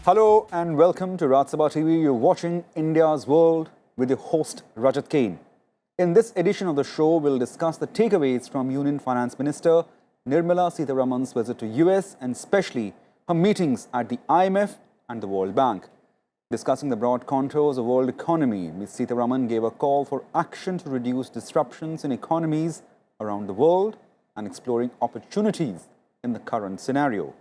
Hello and welcome to Rajat TV. You're watching India's World with your host Rajat Kain. In this edition of the show, we'll discuss the takeaways from Union Finance Minister Nirmala Sitharaman's visit to US and especially her meetings at the IMF and the World Bank. Discussing the broad contours of world economy, Ms Sitharaman gave a call for action to reduce disruptions in economies around the world and exploring opportunities in the current scenario.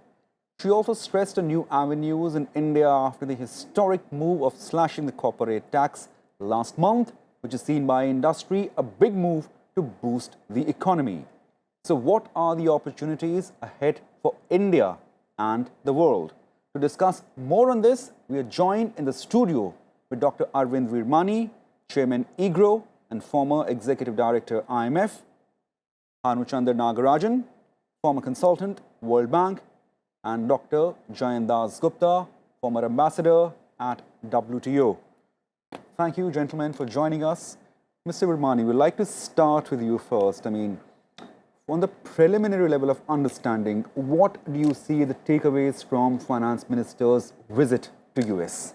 She also stressed a new avenues in India after the historic move of slashing the corporate tax last month, which is seen by industry a big move to boost the economy. So what are the opportunities ahead for India and the world? To discuss more on this, we are joined in the studio with Dr. Arvind Virmani, Chairman EGROW and former Executive Director IMF, Banuchandar Nagarajan, former consultant, World Bank, and Dr. Jayant Dasgupta, former ambassador at WTO. Thank you, gentlemen, for joining us. Mr. Virmani, we'd like to start with you first. On the preliminary level of understanding, what do you see the takeaways from Finance Minister's visit to US?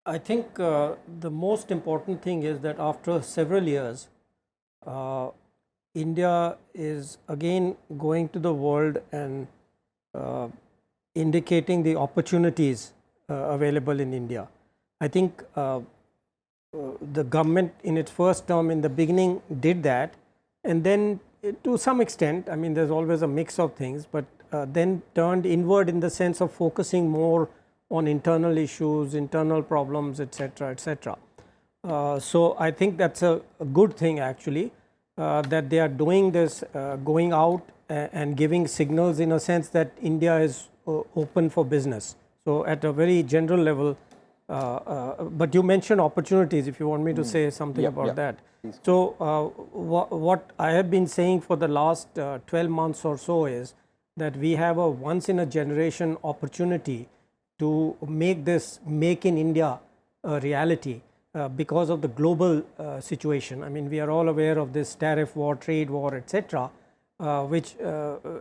I think the most important thing is that after several years, India is again going to the world and indicating the opportunities available in India. I think the government in its first term in the beginning did that, and then to some extent, there's always a mix of things, but then turned inward in the sense of focusing more on internal issues, internal problems, etc., etc. So I think that's a good thing actually, that they are doing this, going out and giving signals in a sense that India is open for business. So at a very general level, but you mentioned opportunities, if you want me to say something about that. So what I have been saying for the last 12 months or so is that we have a once in a generation opportunity to make this Make in India a reality because of the global situation. We are all aware of this tariff war, trade war, etc., which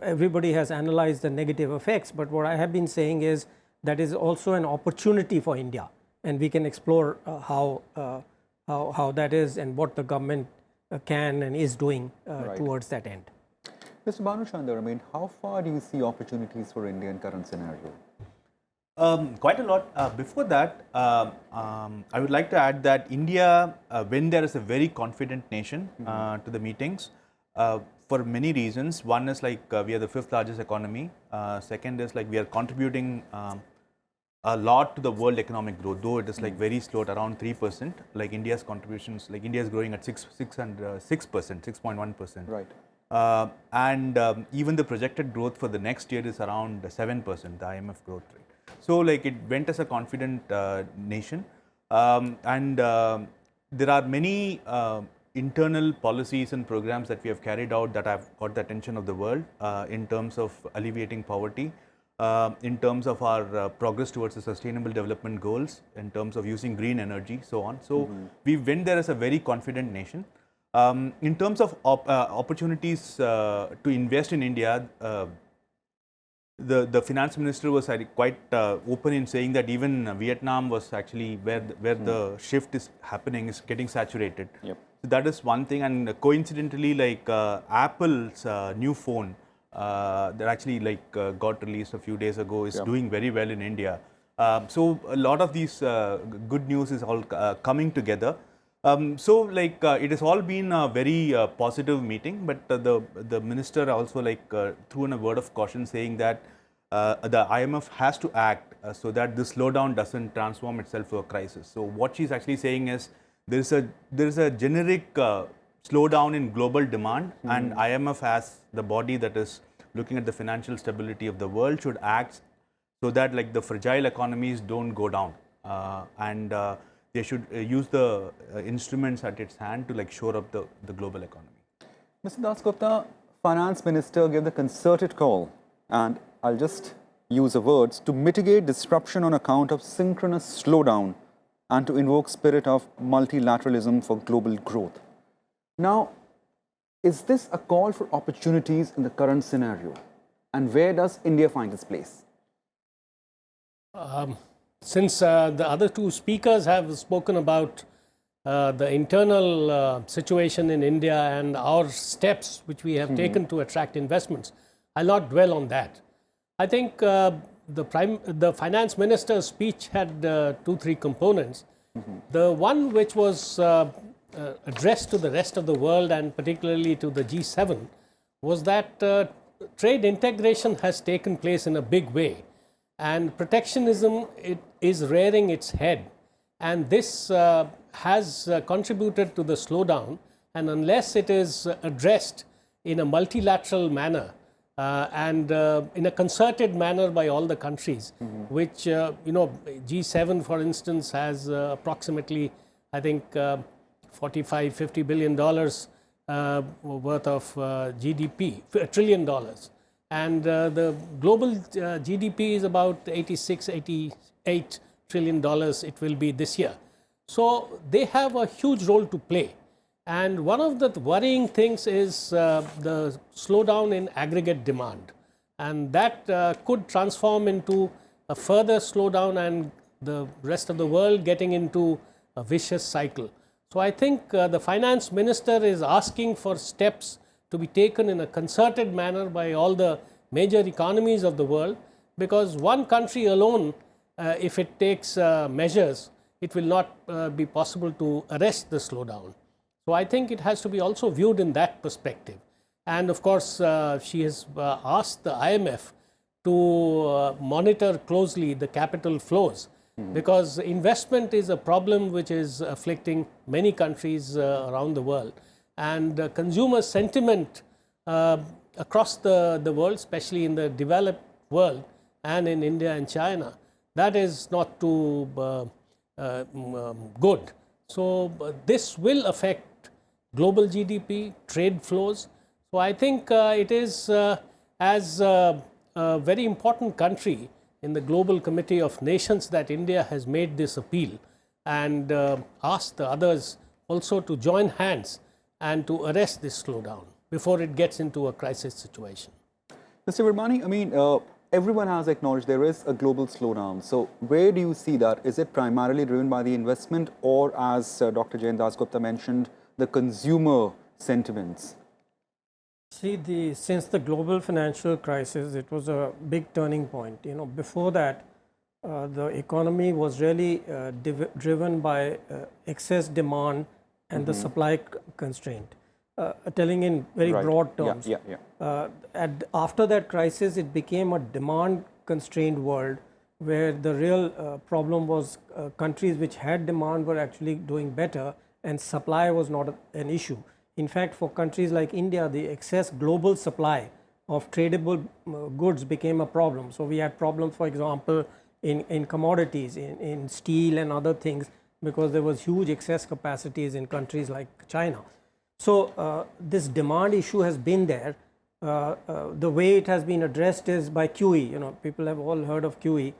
everybody has analyzed the negative effects. But what I have been saying is that is also an opportunity for India, and we can explore how that is and what the government can and is doing towards that end. Mr. Banuchandar, how far do you see opportunities for India in current scenario? Quite a lot. Before that, I would like to add that India, when there is a very confident nation to the meetings, for many reasons. One is we are the 5th largest economy. Second is we are contributing a lot to the world economic growth, though it is very slow at around 3%. India's contributions, India is growing at 6.1%. Right. And even the projected growth for the next year is around 7%, the IMF growth rate. So it went as a confident nation, and there are many internal policies and programs that we have carried out that have got the attention of the world in terms of alleviating poverty, in terms of our progress towards the sustainable development goals, in terms of using green energy, so on. So we went there as a very confident nation. In terms of opportunities to invest in India, the finance minister was quite open in saying that even Vietnam was actually where the shift is happening, is getting saturated. Yep. So that is one thing, and coincidentally, Apple's new phone that actually got released a few days ago is doing very well in India. So a lot of these good news is all coming together. It has all been a very positive meeting, but the minister also threw in a word of caution, saying that the IMF has to act so that the slowdown doesn't transform itself to a crisis. So what she's actually saying is there is a generic slowdown in global demand, and IMF, as the body that is looking at the financial stability of the world, should act so that the fragile economies don't go down, and they should use the instruments at its hand to shore up the global economy. Mr. Dasgupta, Finance Minister gave the concerted call, and I'll just use the words, to mitigate disruption on account of synchronous slowdown and to invoke spirit of multilateralism for global growth. Now, is this a call for opportunities in the current scenario? And where does India find its place? Since the other two speakers have spoken about the internal situation in India and our steps which we have taken to attract investments, I'll not dwell on that. I think the finance minister's speech had 2-3 components. The one which was addressed to the rest of the world and particularly to the G7 was that trade integration has taken place in a big way, and protectionism is rearing its head, and this has contributed to the slowdown, and unless it is addressed in a multilateral manner and in a concerted manner by all the countries, which G7 for instance has approximately, I think, $45–50 billion worth of GDP, $1 trillion, and the global GDP is about $86–88 trillion it will be this year. So they have a huge role to play, and one of the worrying things is the slowdown in aggregate demand, and that could transform into a further slowdown and the rest of the world getting into a vicious cycle. So I think the finance minister is asking for steps to be taken in a concerted manner by all the major economies of the world, because one country alone, if it takes measures, it will not be possible to arrest the slowdown. So I think it has to be also viewed in that perspective. And of course, she has asked the IMF to monitor closely the capital flows, because investment is a problem which is afflicting many countries around the world, and consumer sentiment across the world, especially in the developed world and in India and China, that is not too good. So this will affect global GDP, trade flows. So I think it is as a very important country in the Global Committee of Nations that India has made this appeal and asked the others also to join hands and to arrest this slowdown before it gets into a crisis situation. Mr. Virmani, I mean, everyone has acknowledged there is a global slowdown. So where do you see that? Is it primarily driven by the investment, or as Dr. Jayant Dasgupta mentioned, the consumer sentiments? See, since the global financial crisis, it was a big turning point. Before that, the economy was really driven by excess demand and the supply constraint. Telling in very broad terms. After that crisis, it became a demand-constrained world, where the real problem was countries which had demand were actually doing better, and supply was not an issue. In fact, for countries like India, the excess global supply of tradable goods became a problem. So we had problems, for example, in commodities, in steel and other things, because there was huge excess capacities in countries like China. So this demand issue has been there. The way it has been addressed is by QE. People have all heard of QE,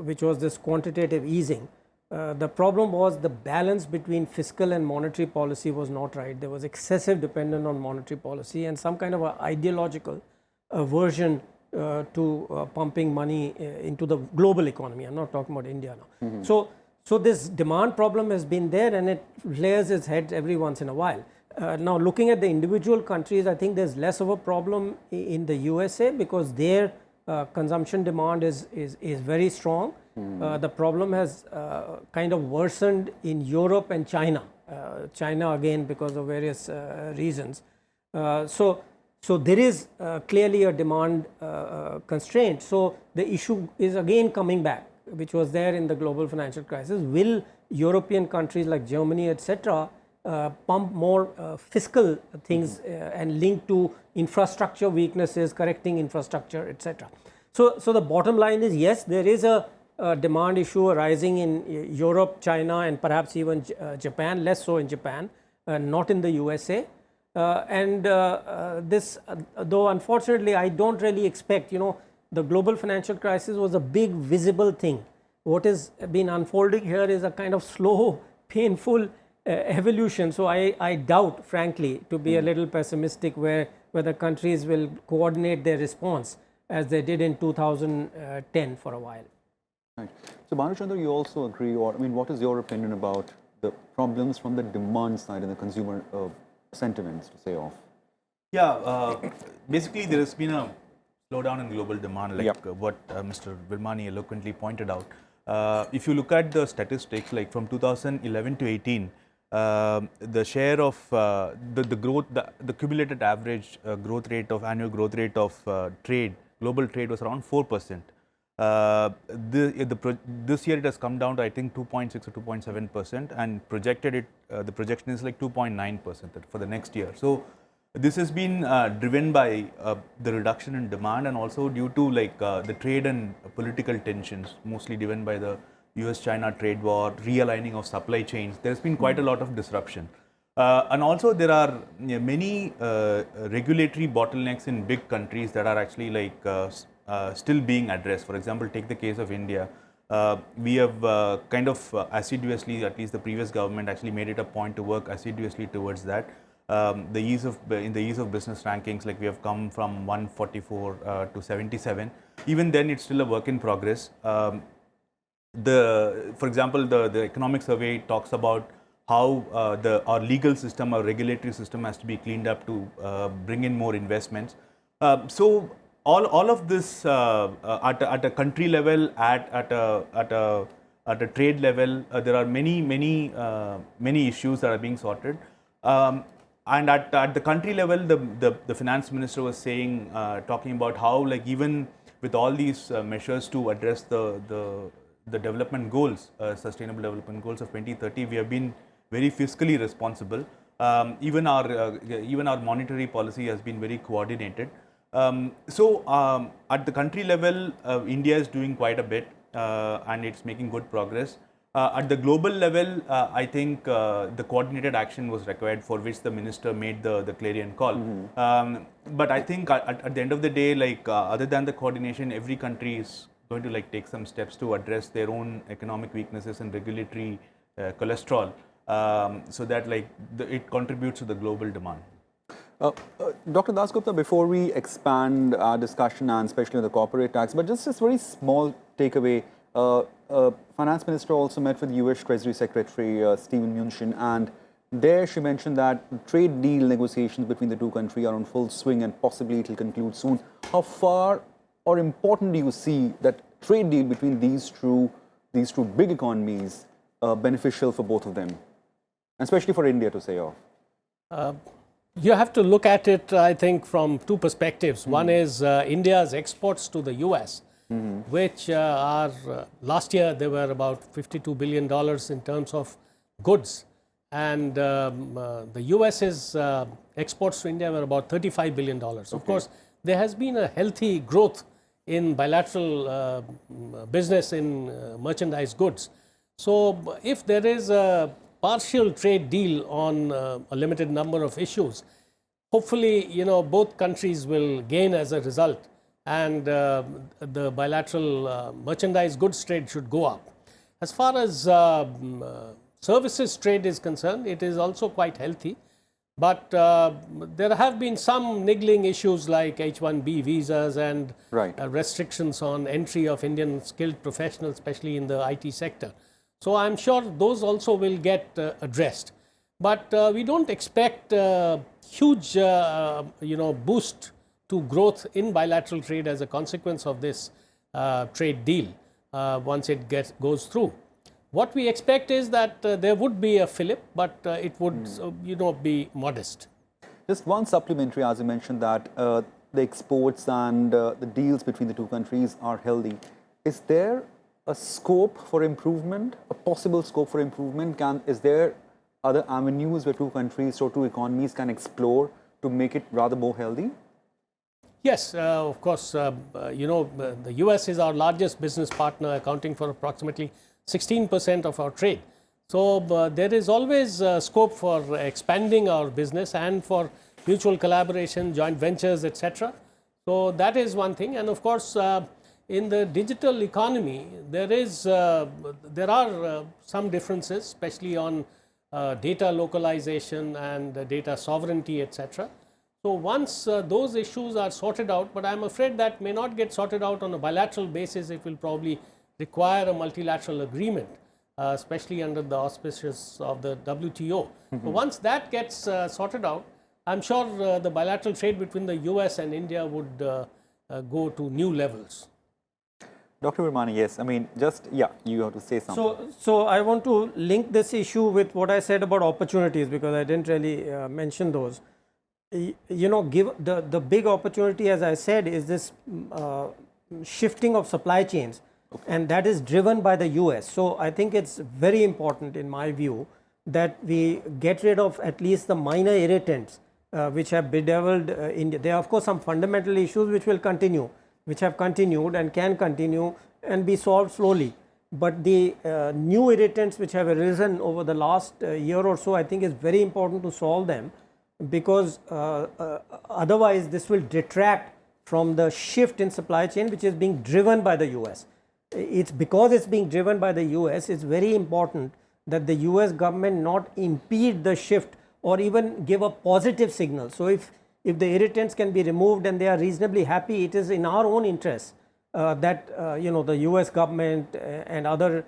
which was this quantitative easing. The problem was the balance between fiscal and monetary policy was not right. There was excessive dependence on monetary policy and some kind of a ideological aversion to pumping money into the global economy. I'm not talking about India now. So this demand problem has been there, and it rears its head every once in a while. Now looking at the individual countries, I think there's less of a problem in the USA, because their consumption demand is very strong. The problem has kind of worsened in Europe and China. China again because of various reasons. So there is clearly a demand constraint. So the issue is again coming back, which was there in the global financial crisis. Will European countries like Germany, etc., pump more fiscal things and link to infrastructure weaknesses, correcting infrastructure, etc. So the bottom line is, yes, there is a demand issue arising in Europe, China, and perhaps even Japan, less so in Japan, not in the USA. This, though unfortunately, I don't really expect, the global financial crisis was a big visible thing. What has been unfolding here is a kind of slow, painful evolution. So I doubt, frankly, to be a little pessimistic, whether countries will coordinate their response as they did in 2010 for a while. Right. So, Banuchandar, you also agree, or I mean, what is your opinion about the problems from the demand side and the consumer sentiments, to say off? Yeah, basically there has been a slowdown in global demand, like Yep. what Mr. Virmani eloquently pointed out. If you look at the statistics, like from 2011 to 18, the share of the growth, the cumulative average annual growth rate of trade, global trade was around 4%. This year it has come down to I think 2.6 or 2.7%, and the projection is like 2.9% for the next year. So this has been driven by the reduction in demand, and also due to the trade and political tensions, mostly driven by the US-China trade war, realigning of supply chains. There has been quite a lot of disruption. And also there are many regulatory bottlenecks in big countries that are actually still being addressed. For example, take the case of India. We have kind of assiduously, at least the previous government actually made it a point to work assiduously towards that. In the ease of business rankings, like we have come from 144 to 77. Even then, it's still a work in progress. For example, the economic survey talks about how our legal system, our regulatory system has to be cleaned up to bring in more investments. So all of this at a country level, at a trade level, there are many issues that are being sorted. And at the country level, the finance minister was saying, talking about how even with all these measures to address the development goals, sustainable development goals of 2030, we have been very fiscally responsible. Even our monetary policy has been very coordinated. So at the country level, India is doing quite a bit, and it's making good progress. At the global level, I think the coordinated action was required, for which the minister made the clarion call. But I think at the end of the day, other than the coordination, every country is going to take some steps to address their own economic weaknesses and regulatory cholesterol, so that it contributes to the global demand. Dr. Dasgupta, before we expand our discussion, and especially on the corporate tax, but just this very small takeaway. Finance Minister also met with US Treasury Secretary Steven Mnuchin, and there she mentioned that trade deal negotiations between the two countries are on full swing and possibly it will conclude soon. How far or important do you see that trade deal between these two big economies beneficial for both of them, especially for India, to say off? You have to look at it, I think, from two perspectives. One is India's exports to the US, which are, last year they were about $52 billion in terms of goods. And the US's exports to India were about $35 billion. Of course, there has been a healthy growth in bilateral business in merchandise goods. So if there is a partial trade deal on a limited number of issues, hopefully, both countries will gain as a result, and the bilateral merchandise goods trade should go up. As far as services trade is concerned, it is also quite healthy, but there have been some niggling issues like H-1B visas and restrictions on entry of Indian skilled professionals, especially in the IT sector. So I'm sure those also will get addressed. But we don't expect huge boost to growth in bilateral trade as a consequence of this trade deal once it goes through. What we expect is that there would be a fillip, but it would be modest. Just one supplementary, as you mentioned, that the exports and the deals between the two countries are healthy. Is there a scope for improvement, a possible scope for improvement? Is there other avenues where two countries or two economies can explore to make it rather more healthy? Yes, of course, the US is our largest business partner, accounting for approximately 16% of our trade. So there is always scope for expanding our business and for mutual collaboration, joint ventures, etc. So that is one thing. And of course, in the digital economy, there are some differences, especially on data localization and data sovereignty, etc. So once those issues are sorted out, but I'm afraid that may not get sorted out on a bilateral basis, it will probably require a multilateral agreement, especially under the auspices of the WTO. But once that gets sorted out, I'm sure the bilateral trade between the US and India would go to new levels. Dr. Virmani, yes, I mean, you have to say something. So I want to link this issue with what I said about opportunities, because I didn't really mention those. You know, the big opportunity, as I said, is this shifting of supply chains, and that is driven by the US. So I think it's very important, in my view, that we get rid of at least the minor irritants which have bedeviled India. There are, of course, some fundamental issues which will continue, which have continued and can continue and be solved slowly. But the new irritants which have arisen over the last year or so, I think is very important to solve them, because otherwise this will detract from the shift in supply chain which is being driven by the US. It's because it's being driven by the US, it's very important that the US government not impede the shift or even give a positive signal. So if the irritants can be removed and they are reasonably happy, it is in our own interest that you know, the US government and other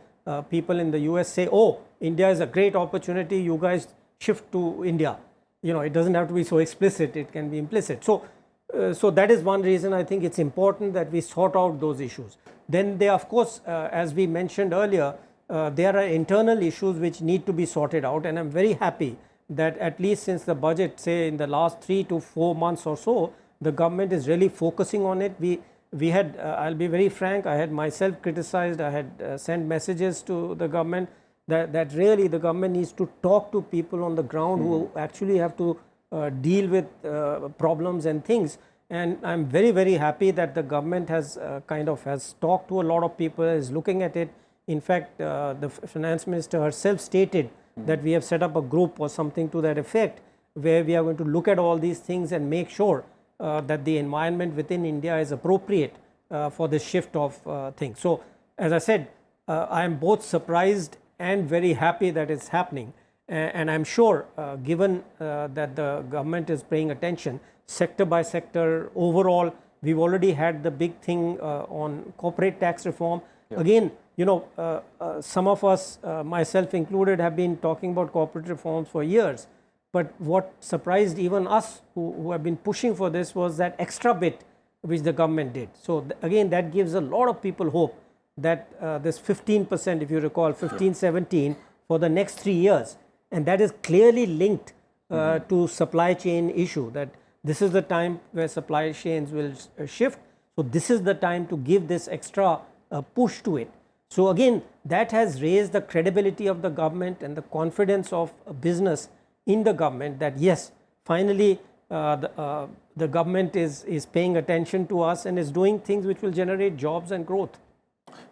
people in the US say, oh, India is a great opportunity, you guys shift to India. You know, it doesn't have to be so explicit, it can be implicit. So that is one reason I think it's important that we sort out those issues. Then there, of course, as we mentioned earlier, there are internal issues which need to be sorted out, and I'm very happy that at least since the budget, say in the last 3 to 4 months or so, the government is really focusing on it. We had, I'll be very frank, I had myself criticized, I had sent messages to the government that really the government needs to talk to people on the ground who actually have to deal with problems and things. And I'm very, very happy that the government has has talked to a lot of people, is looking at it. In fact, the finance minister herself stated that we have set up a group or something to that effect, where we are going to look at all these things and make sure that the environment within India is appropriate for the shift of things. So, as I said, I am both surprised and very happy that it's happening. And I'm sure, given that the government is paying attention, sector by sector, overall, we've already had the big thing on corporate tax reform. Yeah. Again, you know, some of us, myself included, have been talking about corporate reforms for years. But what surprised even us who have been pushing for this was that extra bit which the government did. So again, that gives a lot of people hope that this 15%, if you recall, 15-17 for the next 3 years, and that is clearly linked to supply chain issue, that this is the time where supply chains will shift. So this is the time to give this extra push to it. So again, that has raised the credibility of the government and the confidence of business in the government, that yes, finally the government is paying attention to us and is doing things which will generate jobs and growth.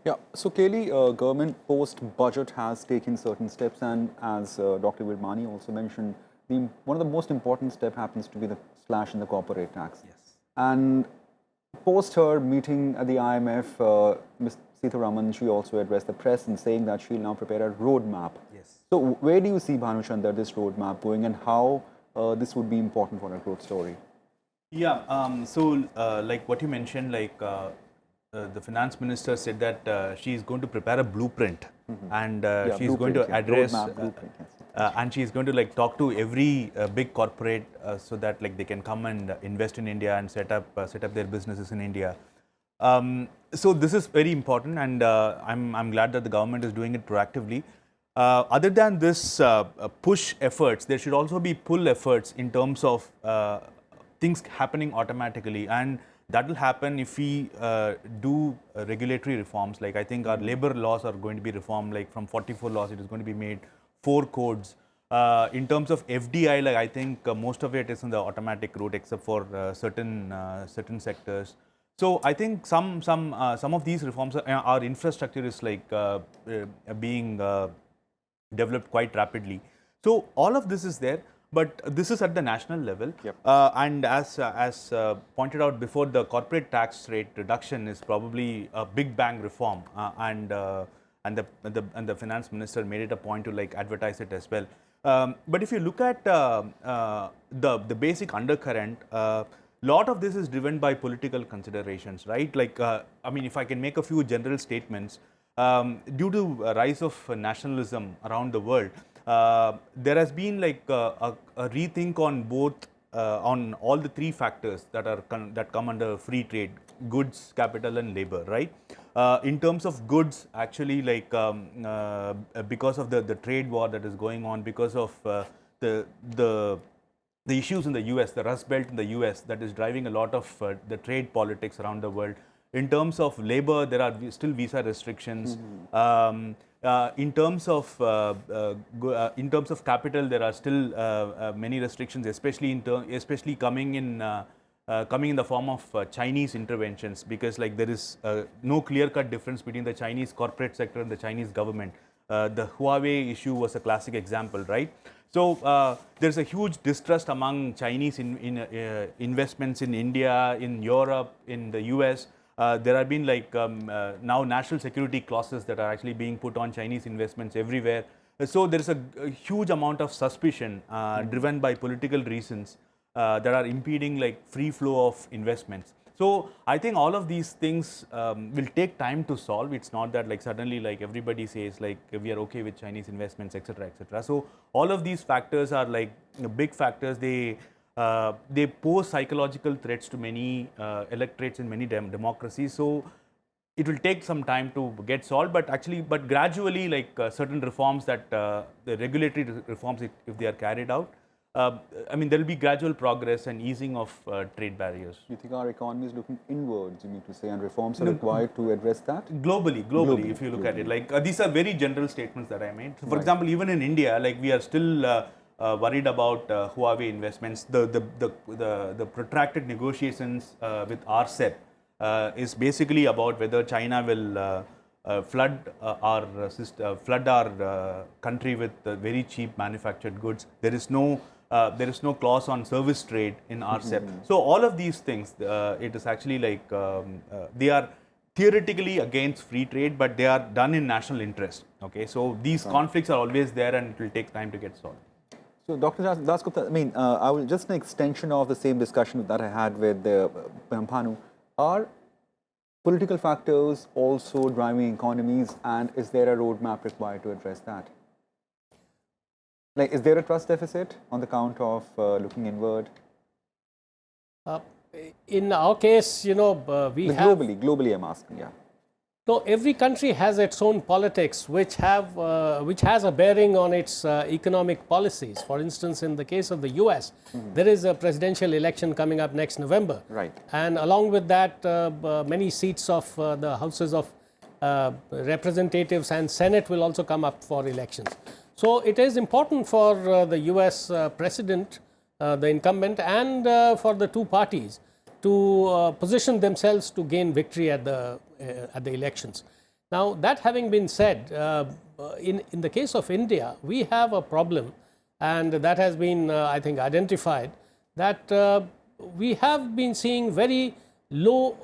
Yeah, so clearly government post-budget has taken certain steps, and as Dr. Virmani also mentioned, one of the most important steps happens to be the slash in the corporate tax. Yes. And post her meeting at the IMF, Ms. Sitharaman, she also addressed the press in saying that she'll now prepare a roadmap. Yes. So where do you see, Banuchandar, this roadmap going, and how this would be important for a growth story? Yeah, so like what you mentioned, like the finance minister said that she is going to prepare a blueprint, and she's going to address and she's going to like talk to every big corporate so that like they can come and invest in India and set up their businesses in India. So this is very important, and I'm glad that the government is doing it proactively. Other than this push efforts, there should also be pull efforts in terms of things happening automatically, and that will happen if we do regulatory reforms. Like I think our labor laws are going to be reformed, like from 44 laws it is going to be made 4 codes. In terms of FDI, like I think most of it is in the automatic route except for certain sectors. So I think some of these reforms, our infrastructure is like being developed quite rapidly. So all of this is there, but this is at the national level. Yep. And as pointed out before, the corporate tax rate reduction is probably a big bang reform, and the finance minister made it a point to like advertise it as well. But if you look at the basic undercurrent, lot of this is driven by political considerations, right? Like I mean, if I can make a few general statements, due to a rise of nationalism around the world, there has been like a rethink on both on all the three factors that are that come under free trade: goods, capital, and labor. Right? In terms of goods, actually, like because of the trade war that is going on, because of the issues in the US, the Rust Belt in the US, that is driving a lot of the trade politics around the world. In terms of labor, there are still visa restrictions. In terms of capital, there are still many restrictions, especially coming in the form of Chinese interventions, because like there is no clear-cut difference between the Chinese corporate sector and the Chinese government. The Huawei issue was a classic example, right? So there's a huge distrust among Chinese investments in India, in Europe, in the US. There have been like now national security clauses that are actually being put on Chinese investments everywhere. So there's a huge amount of suspicion driven by political reasons that are impeding like free flow of investments. So I think all of these things will take time to solve. It's not that like suddenly like everybody says like we are okay with Chinese investments, etc., etc. So all of these factors are like big factors. They pose psychological threats to many electorates in many democracies. So it will take some time to get solved, but gradually, like certain reforms that the regulatory reforms, if they are carried out, I mean, there will be gradual progress and easing of trade barriers. You think our economy is looking inwards, you mean to say, and reforms are required to address that? Globally, if you look at it, like these are very general statements that I made. So, for Right. example, even in India, like we are still worried about Huawei investments. The protracted negotiations with RCEP is basically about whether China will flood our country with very cheap manufactured goods. There is no clause on service trade in RCEP. So all of these things, it is actually like they are theoretically against free trade, but they are done in national interest. Okay, so these conflicts are always there, and it will take time to get solved. So, Dr. Dasgupta, I mean, I will just an extension of the same discussion that I had with Banu. Are political factors also driving economies, and is there a roadmap required to address that? Like, is there a trust deficit on the count of looking inward? In our case, you know, we have globally, I'm asking, yeah. So every country has its own politics, which has a bearing on its economic policies. For instance, in the case of the US, there is a presidential election coming up next November. Right. And along with that, many seats of the houses of representatives and Senate will also come up for elections. So it is important for the US president, the incumbent, and for the two parties to position themselves to gain victory at the elections. Now, that having been said, in the case of India, we have a problem, and that has been, I think, identified, that we have been seeing very low,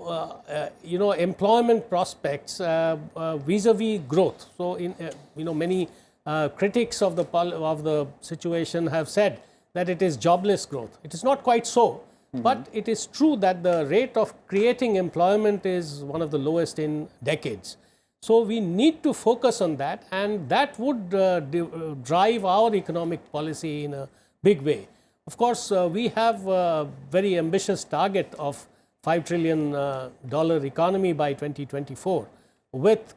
employment prospects vis-a-vis growth. So, many critics of the situation have said that it is jobless growth. It is not quite so. But it is true that the rate of creating employment is one of the lowest in decades. So we need to focus on that, and that would drive our economic policy in a big way. Of course, we have a very ambitious target of $5 trillion economy by 2024, with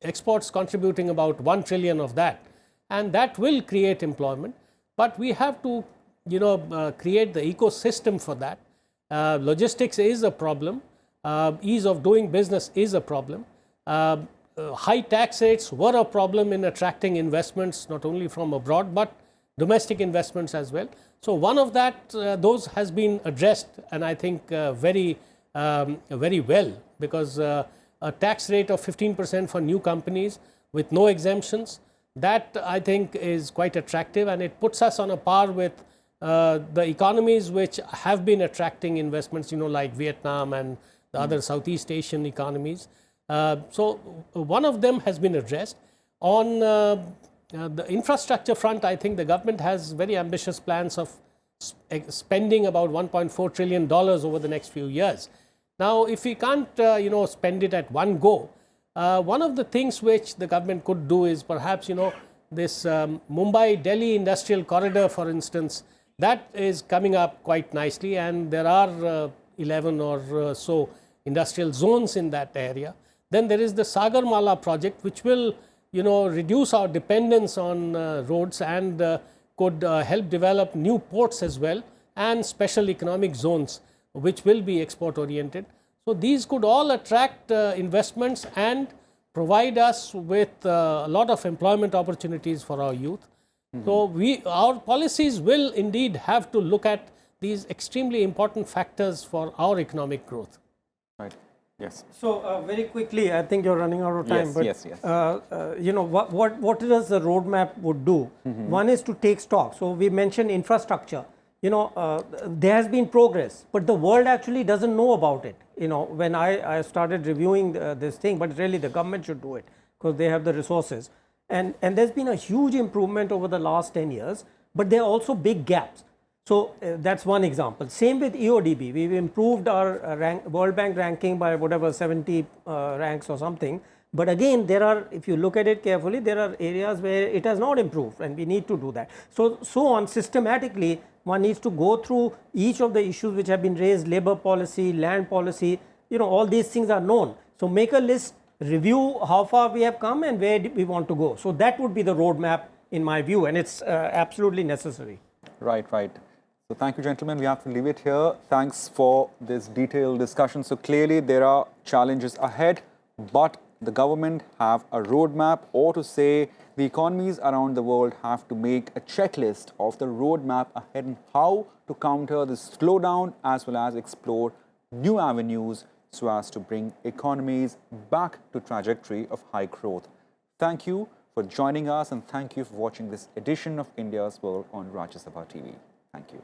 exports contributing about 1 trillion of that, and that will create employment. But we have to create the ecosystem for that. Logistics is a problem. Ease of doing business is a problem. High tax rates were a problem in attracting investments, not only from abroad, but domestic investments as well. So one of those has been addressed, and I think very well, because a tax rate of 15% for new companies with no exemptions, that I think is quite attractive, and it puts us on a par with the economies which have been attracting investments, like Vietnam and the other Southeast Asian economies. So one of them has been addressed. On the infrastructure front, I think the government has very ambitious plans of spending about $1.4 trillion over the next few years. Now, if we can't, spend it at one go, One of the things which the government could do is perhaps, this Mumbai-Delhi industrial corridor, for instance, that is coming up quite nicely, and there are 11 or so industrial zones in that area. Then there is the Sagarmala project, which will, reduce our dependence on roads and could help develop new ports as well, and special economic zones, which will be export oriented. So these could all attract investments and provide us with a lot of employment opportunities for our youth. So our policies will indeed have to look at these extremely important factors for our economic growth. Right. Yes. So very quickly, I think you're running out of time. Yes, but yes. What does the roadmap would do? One is to take stock. So we mentioned infrastructure. There has been progress, but the world actually doesn't know about it. When I started reviewing this thing, but really the government should do it because they have the resources. And there's been a huge improvement over the last 10 years, but there are also big gaps. So that's one example. Same with EODB. We've improved our World Bank ranking by whatever 70 ranks or something. But again, if you look at it carefully, there are areas where it has not improved, and we need to do that. So on systematically, one needs to go through each of the issues which have been raised: labor policy, land policy. All these things are known. So make a list, review how far we have come and where we want to go. So that would be the roadmap in my view, and it's absolutely necessary. Right, right. So thank you, gentlemen. We have to leave it here. Thanks for this detailed discussion. So clearly there are challenges ahead, but the government have a roadmap, or to say the economies around the world have to make a checklist of the roadmap ahead and how to counter this slowdown, as well as explore new avenues so as to bring economies back to trajectory of high growth. Thank you for joining us, and thank you for watching this edition of India's World on Rajya Sabha TV. Thank you.